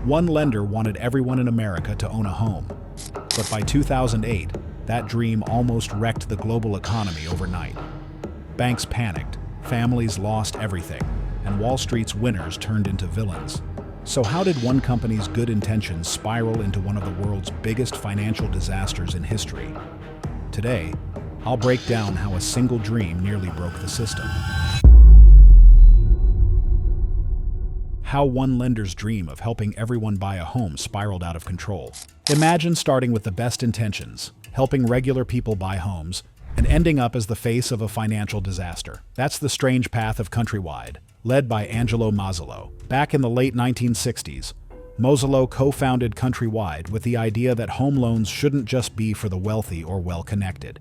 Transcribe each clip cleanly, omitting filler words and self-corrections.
One lender wanted everyone in America to own a home. But by 2008, that dream almost wrecked the global economy overnight. Banks panicked, families lost everything, and Wall Street's winners turned into villains. So how did one company's good intentions spiral into one of the world's biggest financial disasters in history? Today, I'll break down how a single dream nearly broke the system. How one lender's dream of helping everyone buy a home spiraled out of control. Imagine starting with the best intentions, helping regular people buy homes, and ending up as the face of a financial disaster. That's the strange path of Countrywide, led by Angelo Mozilo. Back in the late 1960s, Mozilo co-founded Countrywide with the idea that home loans shouldn't just be for the wealthy or well-connected.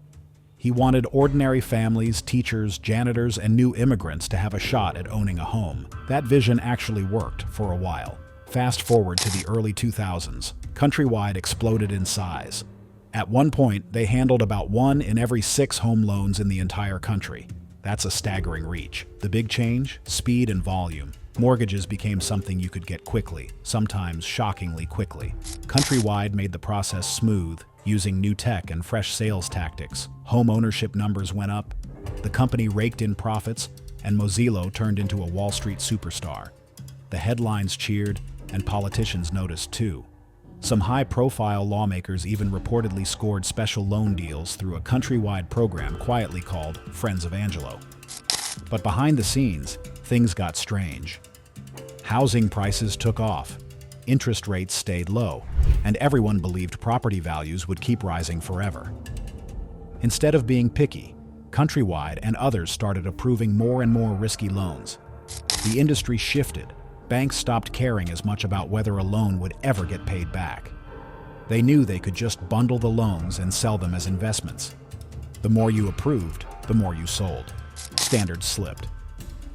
He wanted ordinary families, teachers, janitors, and new immigrants to have a shot at owning a home. That vision actually worked for a while. Fast forward to the early 2000s, Countrywide exploded in size. At one point, they handled about 1 in every 6 home loans in the entire country. That's a staggering reach. The big change? Speed and volume. Mortgages became something you could get quickly, sometimes shockingly quickly. Countrywide made the process smooth, using new tech and fresh sales tactics. Home ownership numbers went up, the company raked in profits, and Mozilo turned into a Wall Street superstar. The headlines cheered, and politicians noticed too. Some high-profile lawmakers even reportedly scored special loan deals through a countrywide program quietly called Friends of Angelo. But behind the scenes, things got strange. Housing prices took off, interest rates stayed low, and everyone believed property values would keep rising forever. Instead of being picky, Countrywide and others started approving more and more risky loans. The industry shifted. Banks stopped caring as much about whether a loan would ever get paid back. They knew they could just bundle the loans and sell them as investments. The more you approved, the more you sold. Standards slipped.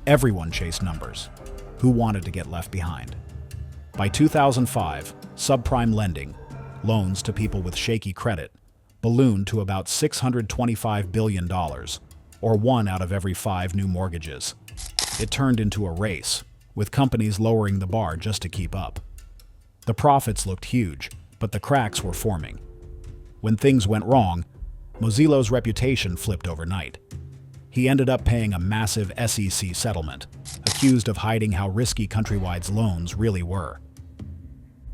Everyone chased numbers. Who wanted to get left behind? By 2005, subprime lending, loans to people with shaky credit, ballooned to about $625 billion, or 1 out of every 5 new mortgages. It turned into a race, with companies lowering the bar just to keep up. The profits looked huge, but the cracks were forming. When things went wrong, Mozilo's reputation flipped overnight. He ended up paying a massive SEC settlement, accused of hiding how risky Countrywide's loans really were.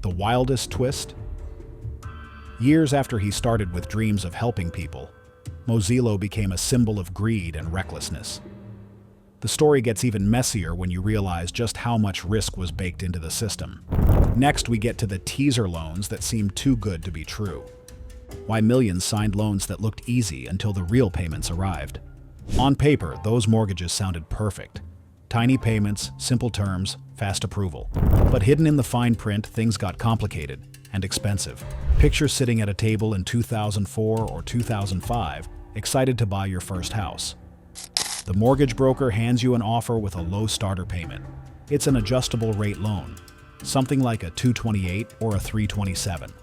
The wildest twist? Years after he started with dreams of helping people, Mozilo became a symbol of greed and recklessness. The story gets even messier when you realize just how much risk was baked into the system. Next, we get to the teaser loans that seemed too good to be true. Why millions signed loans that looked easy until the real payments arrived. On paper, those mortgages sounded perfect. Tiny payments, simple terms, fast approval. But hidden in the fine print, things got complicated and expensive. Picture sitting at a table in 2004 or 2005, excited to buy your first house. The mortgage broker hands you an offer with a low starter payment. It's an adjustable rate loan, something like a 228 or a 327.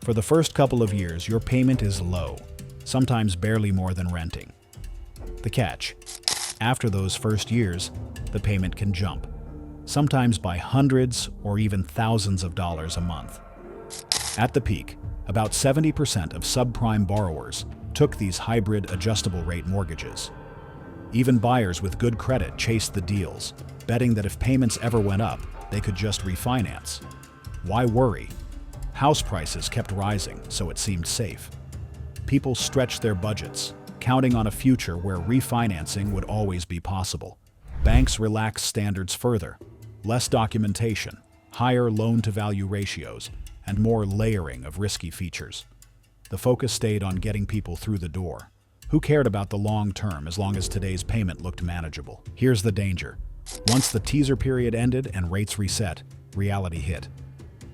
For the first couple of years, your payment is low, sometimes barely more than renting. The catch: after those first years, the payment can jump, sometimes by hundreds or even thousands of dollars a month. At the peak, about 70% of subprime borrowers took these hybrid adjustable rate mortgages. Even buyers with good credit chased the deals, betting that if payments ever went up, they could just refinance. Why worry? House prices kept rising, so it seemed safe. People stretched their budgets, counting on a future where refinancing would always be possible. Banks relaxed standards further, less documentation, higher loan-to-value ratios, and more layering of risky features. The focus stayed on getting people through the door. Who cared about the long term as long as today's payment looked manageable? Here's the danger. Once the teaser period ended and rates reset, reality hit.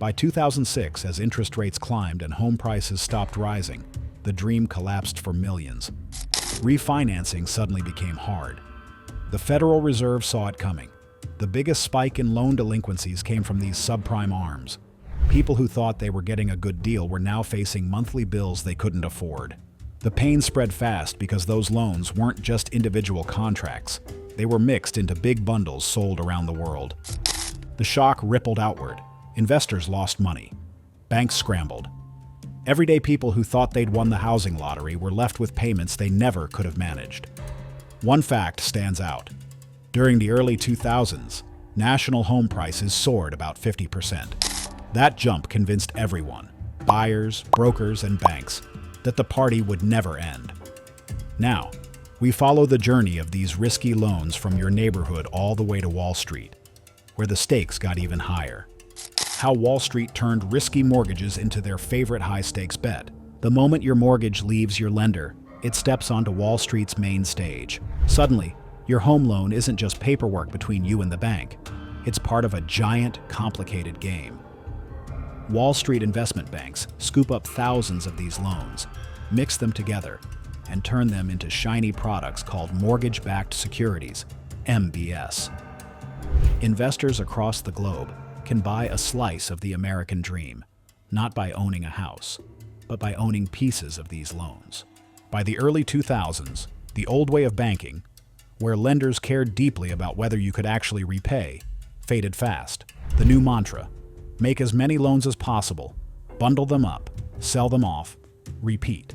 By 2006, as interest rates climbed and home prices stopped rising, the dream collapsed for millions. Refinancing suddenly became hard. The Federal Reserve saw it coming. The biggest spike in loan delinquencies came from these subprime arms. People who thought they were getting a good deal were now facing monthly bills they couldn't afford. The pain spread fast because those loans weren't just individual contracts. They were mixed into big bundles sold around the world. The shock rippled outward. Investors lost money. Banks scrambled. Everyday people who thought they'd won the housing lottery were left with payments they never could have managed. One fact stands out. During the early 2000s, national home prices soared about 50%. That jump convinced everyone, buyers, brokers, and banks, that the party would never end. Now, we follow the journey of these risky loans from your neighborhood all the way to Wall Street, where the stakes got even higher. How Wall Street turned risky mortgages into their favorite high-stakes bet. The moment your mortgage leaves your lender, it steps onto Wall Street's main stage. Suddenly, your home loan isn't just paperwork between you and the bank. It's part of a giant, complicated game. Wall Street investment banks scoop up thousands of these loans, mix them together, and turn them into shiny products called mortgage-backed securities, MBS. Investors across the globe can buy a slice of the American dream, not by owning a house, but by owning pieces of these loans. By the early 2000s, the old way of banking, where lenders cared deeply about whether you could actually repay, faded fast. The new mantra: make as many loans as possible, bundle them up, sell them off, repeat.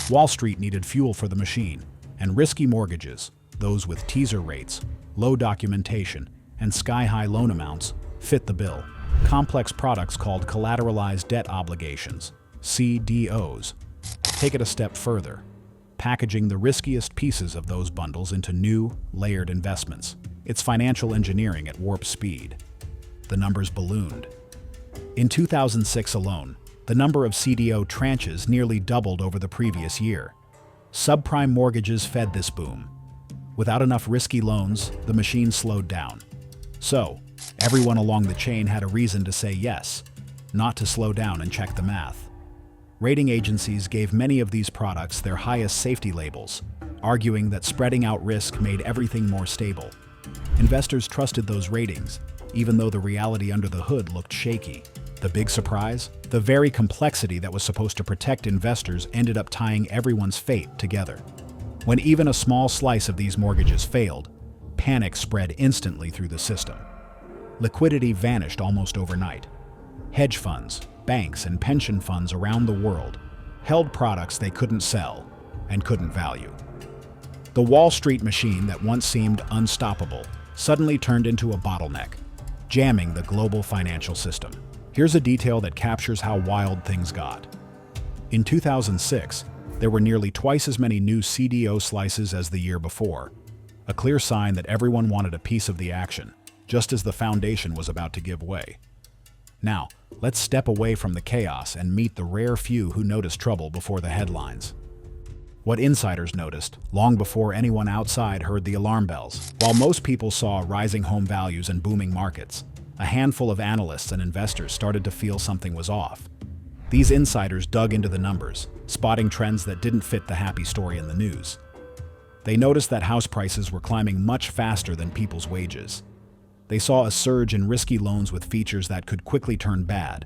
Wall Street needed fuel for the machine, and risky mortgages, those with teaser rates, low documentation, and sky-high loan amounts, fit the bill. Complex products called collateralized debt obligations, CDOs, take it a step further, packaging the riskiest pieces of those bundles into new, layered investments. It's financial engineering at warp speed. The numbers ballooned. In 2006 alone, the number of CDO tranches nearly doubled over the previous year. Subprime mortgages fed this boom. Without enough risky loans, the machine slowed down. So, everyone along the chain had a reason to say yes, not to slow down and check the math. Rating agencies gave many of these products their highest safety labels, arguing that spreading out risk made everything more stable. Investors trusted those ratings, even though the reality under the hood looked shaky. The big surprise? The very complexity that was supposed to protect investors ended up tying everyone's fate together. When even a small slice of these mortgages failed, panic spread instantly through the system. Liquidity vanished almost overnight. Hedge funds, banks, and pension funds around the world held products they couldn't sell and couldn't value. The Wall Street machine that once seemed unstoppable suddenly turned into a bottleneck, jamming the global financial system. Here's a detail that captures how wild things got. In 2006, there were nearly twice as many new CDO slices as the year before, a clear sign that everyone wanted a piece of the action, just as the foundation was about to give way. Now, let's step away from the chaos and meet the rare few who noticed trouble before the headlines. What insiders noticed, long before anyone outside heard the alarm bells. While most people saw rising home values and booming markets, a handful of analysts and investors started to feel something was off. These insiders dug into the numbers, spotting trends that didn't fit the happy story in the news. They noticed that house prices were climbing much faster than people's wages. They saw a surge in risky loans with features that could quickly turn bad: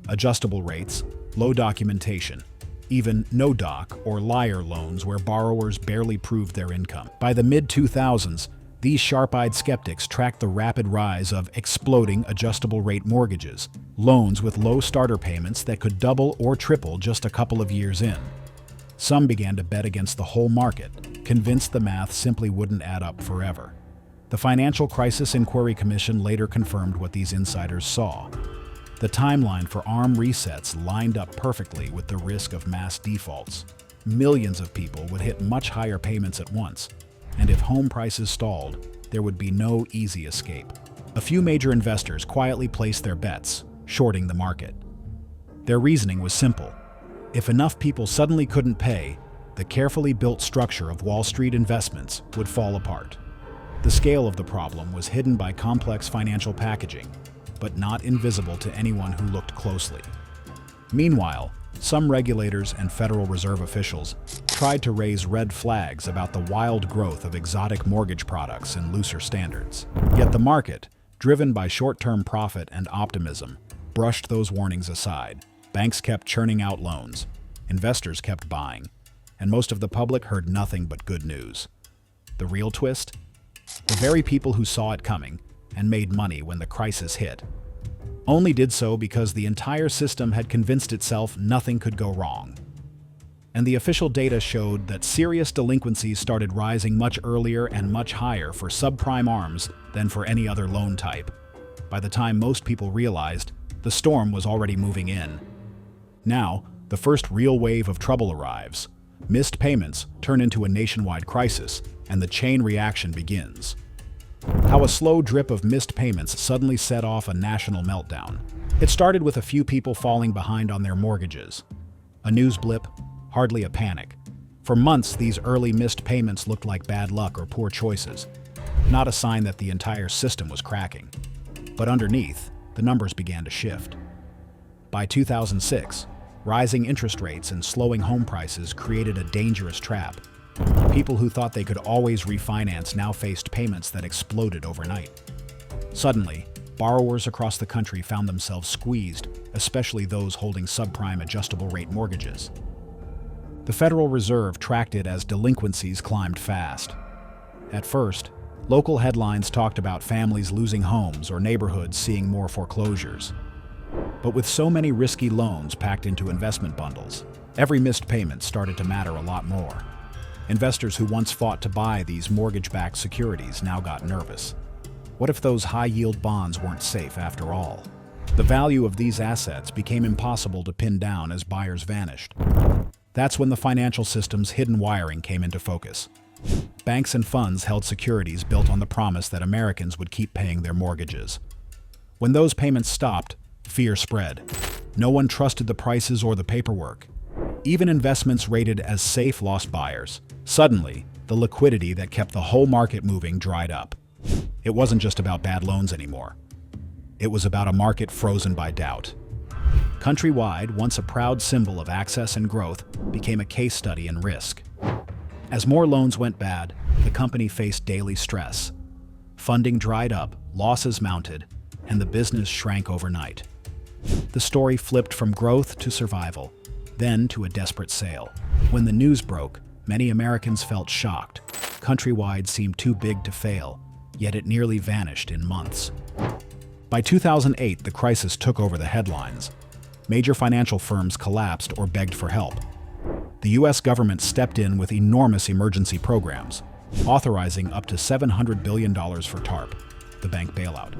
adjustable rates, low documentation, even no-doc or liar loans where borrowers barely proved their income. By the mid-2000s, these sharp-eyed skeptics tracked the rapid rise of exploding adjustable-rate mortgages, loans with low starter payments that could double or triple just a couple of years in. Some began to bet against the whole market, convinced the math simply wouldn't add up forever. The Financial Crisis Inquiry Commission later confirmed what these insiders saw. The timeline for ARM resets lined up perfectly with the risk of mass defaults. Millions of people would hit much higher payments at once, and if home prices stalled, there would be no easy escape. A few major investors quietly placed their bets, shorting the market. Their reasoning was simple. If enough people suddenly couldn't pay, the carefully built structure of Wall Street investments would fall apart. The scale of the problem was hidden by complex financial packaging, but not invisible to anyone who looked closely. Meanwhile, some regulators and Federal Reserve officials tried to raise red flags about the wild growth of exotic mortgage products and looser standards. Yet the market, driven by short-term profit and optimism, brushed those warnings aside. Banks kept churning out loans, investors kept buying, and most of the public heard nothing but good news. The real twist? The very people who saw it coming and made money when the crisis hit only did so because the entire system had convinced itself nothing could go wrong. And the official data showed that serious delinquencies started rising much earlier and much higher for subprime ARMs than for any other loan type. By the time most people realized, the storm was already moving in. Now, the first real wave of trouble arrives. Missed payments turn into a nationwide crisis, and the chain reaction begins. How a slow drip of missed payments suddenly set off a national meltdown. It started with a few people falling behind on their mortgages. A news blip, hardly a panic. For months, these early missed payments looked like bad luck or poor choices, not a sign that the entire system was cracking. But underneath, the numbers began to shift. By 2006, rising interest rates and slowing home prices created a dangerous trap. People who thought they could always refinance now faced payments that exploded overnight. Suddenly, borrowers across the country found themselves squeezed, especially those holding subprime adjustable-rate mortgages. The Federal Reserve tracked it as delinquencies climbed fast. At first, local headlines talked about families losing homes or neighborhoods seeing more foreclosures. But with so many risky loans packed into investment bundles, every missed payment started to matter a lot more. Investors who once fought to buy these mortgage-backed securities now got nervous. What if those high-yield bonds weren't safe after all? The value of these assets became impossible to pin down as buyers vanished. That's when the financial system's hidden wiring came into focus. Banks and funds held securities built on the promise that Americans would keep paying their mortgages. When those payments stopped, fear spread. No one trusted the prices or the paperwork. Even investments rated as safe lost buyers. Suddenly, the liquidity that kept the whole market moving dried up. It wasn't just about bad loans anymore. It was about a market frozen by doubt. Countrywide, once a proud symbol of access and growth, became a case study in risk. As more loans went bad, the company faced daily stress. Funding dried up, losses mounted, and the business shrank overnight. The story flipped from growth to survival, then to a desperate sale. When the news broke, many Americans felt shocked. Countrywide seemed too big to fail, yet it nearly vanished in months. By 2008, the crisis took over the headlines. Major financial firms collapsed or begged for help. The U.S. government stepped in with enormous emergency programs, authorizing up to $700 billion for TARP, the bank bailout,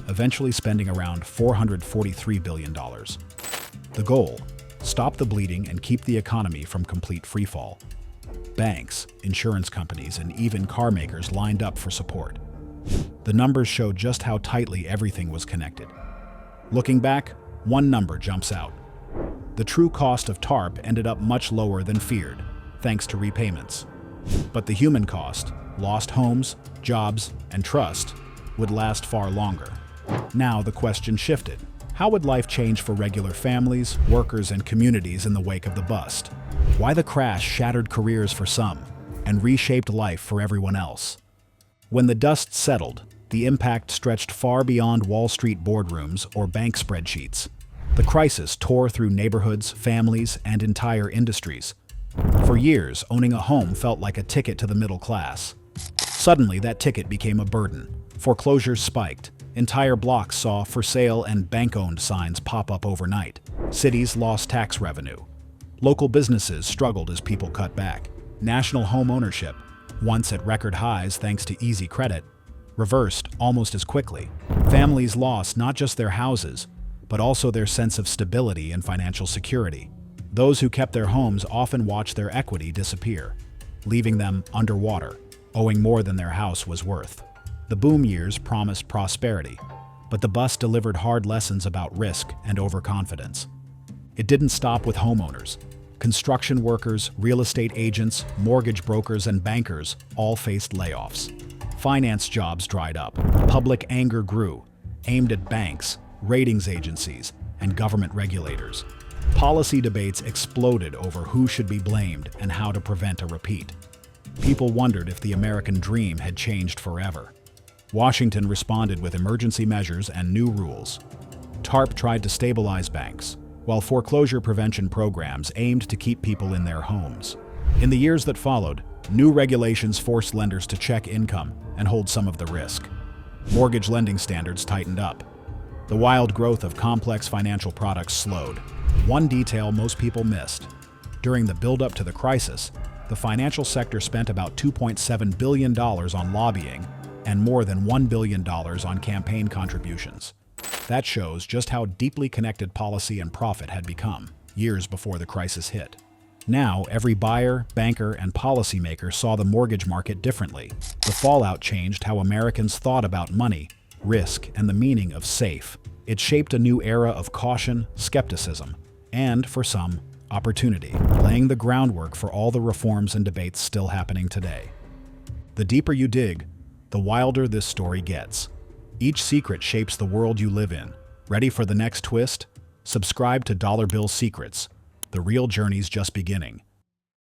eventually spending around $443 billion. The goal: stop the bleeding and keep the economy from complete freefall. Banks, insurance companies, and even car makers lined up for support. The numbers show just how tightly everything was connected. Looking back, one number jumps out. The true cost of TARP ended up much lower than feared, thanks to repayments. But the human cost, lost homes, jobs, and trust, would last far longer. Now the question shifted. How would life change for regular families, workers, and communities in the wake of the bust? Why the crash shattered careers for some and reshaped life for everyone else? When the dust settled, the impact stretched far beyond Wall Street boardrooms or bank spreadsheets. The crisis tore through neighborhoods, families, and entire industries. For years, owning a home felt like a ticket to the middle class. Suddenly, that ticket became a burden. Foreclosures spiked. Entire blocks saw for sale and bank-owned signs pop up overnight. Cities lost tax revenue. Local businesses struggled as people cut back. National homeownership, once at record highs thanks to easy credit, reversed almost as quickly. Families lost not just their houses, but also their sense of stability and financial security. Those who kept their homes often watched their equity disappear, leaving them underwater, owing more than their house was worth. The boom years promised prosperity, but the bust delivered hard lessons about risk and overconfidence. It didn't stop with homeowners. Construction workers, real estate agents, mortgage brokers, and bankers all faced layoffs. Finance jobs dried up. Public anger grew, aimed at banks, ratings agencies, and government regulators. Policy debates exploded over who should be blamed and how to prevent a repeat. People wondered if the American dream had changed forever. Washington responded with emergency measures and new rules. TARP tried to stabilize banks, while foreclosure prevention programs aimed to keep people in their homes. In the years that followed, new regulations forced lenders to check income and hold some of the risk. Mortgage lending standards tightened up. The wild growth of complex financial products slowed. One detail most people missed. During the build-up to the crisis, the financial sector spent about $2.7 billion on lobbying and more than $1 billion on campaign contributions. That shows just how deeply connected policy and profit had become years before the crisis hit. Now, every buyer, banker, and policymaker saw the mortgage market differently. The fallout changed how Americans thought about money, risk, and the meaning of safe. It shaped a new era of caution, skepticism, and, for some, opportunity, laying the groundwork for all the reforms and debates still happening today. The deeper you dig, the wilder this story gets. Each secret shapes the world you live in. Ready for the next twist? Subscribe to Dollar Bill Secrets. The real journey's just beginning.